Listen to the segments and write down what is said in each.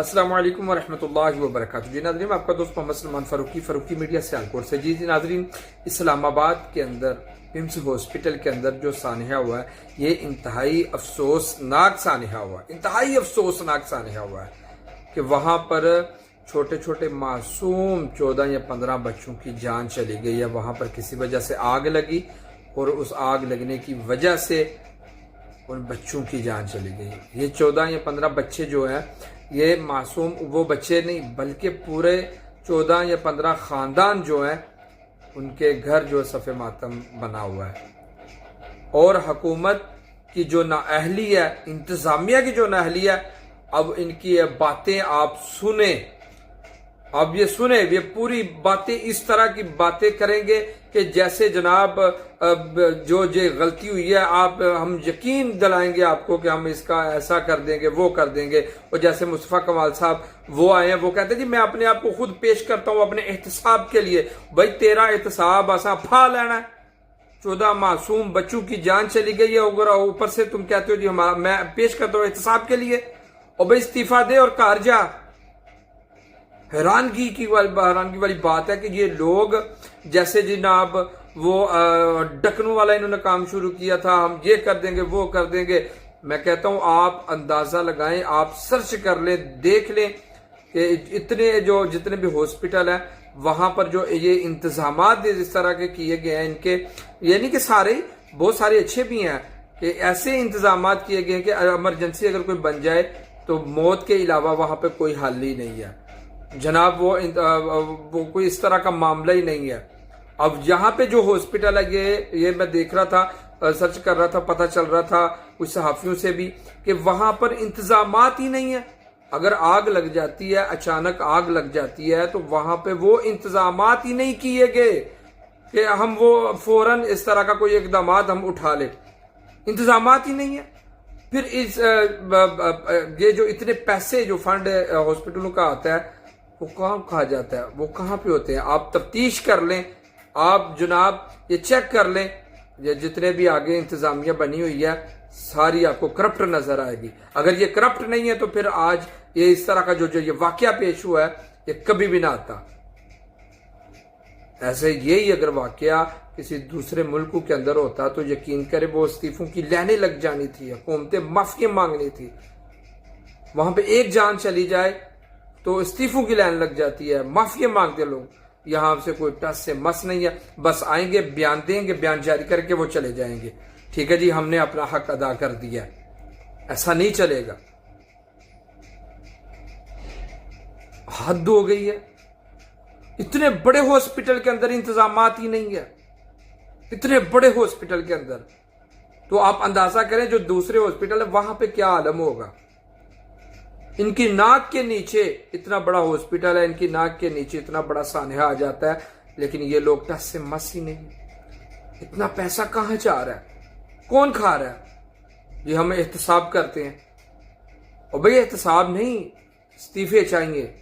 अस्सलाम वालेकुम वरहमतुल्लाहि वबरकातुहू। जी नाज़रीन, आपका दोस्त मोहम्मद सलमान फ़ारूकी मीडिया सियालकोट से। जी नाज़रीन, इस्लामाबाद के अंदर पिम्स हॉस्पिटल के अंदर जो सानहा हुआ है, ये इंतहाई अफसोसनाक सानहा हुआ है। इंतहाई अफसोसनाक सानहा हुआ है कि वहाँ पर छोटे छोटे मासूम 14 या 15 बच्चों की जान चली गई है। वहाँ पर किसी वजह से आग लगी और उस आग लगने की वजह से उन बच्चों की जान चली गई। ये 14 या 15 बच्चे जो हैं, ये मासूम वो बच्चे नहीं बल्कि पूरे 14 या 15 खानदान जो हैं, उनके घर जो सफ़े मातम बना हुआ है। और हुकूमत की जो नाअहली है, इंतज़ामिया की जो नाअहली है, अब इनकी ये बातें आप सुने। अब ये सुने, ये पूरी बातें इस तरह की बातें करेंगे कि जैसे जनाब जो गलती हुई है, हम यकीन दिलाएंगे आपको कि हम इसका ऐसा कर देंगे, वो कर देंगे। और जैसे मुस्तफ़ा कमाल साहब वो आए हैं, वो कहते हैं जी मैं अपने आप को खुद पेश करता हूं अपने एहतसाब के लिए। भाई तेरा एहतसाब आसा फा लेना है। 14 मासूम बच्चों की जान चली गई है, ऊपर से तुम कहते हो जी मैं पेश करता हूं एहतसाब के लिए। और भाई इस्तीफा दे और घर जा। हैरानगी वाली बात है कि ये लोग जैसे जनाब वो डकनू वाला इन्होंने काम शुरू किया था, हम ये कर देंगे वो कर देंगे। मैं कहता हूं आप अंदाजा लगाएं, आप सर्च कर लें, देख लें कि जितने भी हॉस्पिटल हैं वहां पर जो ये इंतजामात इस तरह के किए गए हैं इनके, ये नहीं कि सारे, बहुत सारे अच्छे भी हैं कि ऐसे इंतजामात किए गए हैं कि इमरजेंसी अगर कोई बन जाए तो मौत के अलावा वहां पे कोई हल ही नहीं है जनाब। वो कोई इस तरह का मामला ही नहीं है। अब यहाँ पे जो हॉस्पिटल है, ये मैं देख रहा था, सर्च कर रहा था, पता चल रहा था कुछ सहाफियों से भी कि वहां पर इंतजामात ही नहीं है। अगर आग लग जाती है, अचानक आग लग जाती है, तो वहां पे वो इंतजामात ही नहीं किए गए कि हम वो फौरन इस तरह का कोई इकदाम हम उठा ले। इंतजामात ही नहीं है। फिर ये जो इतने पैसे जो फंड हॉस्पिटलों का आता है, वो कहाँ कहा जाता है, वो कहाँ पे होते हैं? आप तफ्तीश कर लें, आप जनाब ये चेक कर लें। ये जितने भी आगे इंतजामिया बनी हुई है, सारी आपको करप्ट नजर आएगी। अगर ये करप्ट नहीं है तो फिर आज ये इस तरह का जो ये वाकया पेश हुआ है, ये कभी भी ना आता। ऐसे यही अगर वाकया किसी दूसरे मुल्क के अंदर होता तो यकीन करे वो इस्तीफों की लाइनें लग जानी थी, हुकूमतें माफी मांगनी थी। वहां पे एक जान चली जाए तो इस्तीफों की लाइन लग जाती है, माफी मांगते लोग। यहां से कोई टस से मस नहीं है, बस आएंगे, बयान देंगे, बयान जारी करके वो चले जाएंगे। ठीक है जी, हमने अपना हक अदा कर दिया। ऐसा नहीं चलेगा, हद हो गई है। इतने बड़े हॉस्पिटल के अंदर इंतजामात ही नहीं है, इतने बड़े हॉस्पिटल के अंदर। तो आप अंदाजा करें जो दूसरे हॉस्पिटल है वहां पे क्या आलम होगा। इनकी नाक के नीचे इतना बड़ा हॉस्पिटल है, इनकी नाक के नीचे इतना बड़ा सानहा आ जाता है, लेकिन ये लोग टस से मस ही नहीं। इतना पैसा कहां जा रहा है, कौन खा रहा है? ये हम एहतसाब करते हैं, और भाई एहतसाब नहीं, इस्तीफे चाहिए।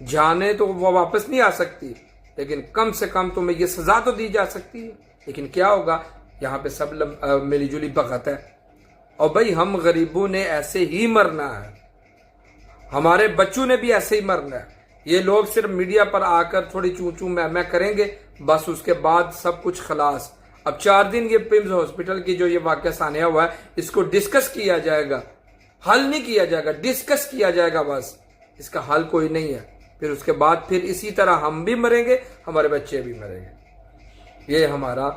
जाने तो वो वापस नहीं आ सकती, लेकिन कम से कम तुम्हें ये सजा तो दी जा सकती है। लेकिन क्या होगा, यहाँ पे सब मिली जुली बगत है। और भाई हम गरीबों ने ऐसे ही मरना है, हमारे बच्चों ने भी ऐसे ही मरना है। ये लोग सिर्फ मीडिया पर आकर थोड़ी चू चू मैं करेंगे, बस उसके बाद सब कुछ खलास। अब 4 दिन ये पिम्स हॉस्पिटल की जो ये वाकया सानहा हुआ है, इसको डिस्कस किया जाएगा, हल नहीं किया जाएगा, डिस्कस किया जाएगा बस। इसका हल कोई नहीं है। फिर उसके बाद फिर इसी तरह हम भी मरेंगे, हमारे बच्चे भी मरेंगे। ये हमारा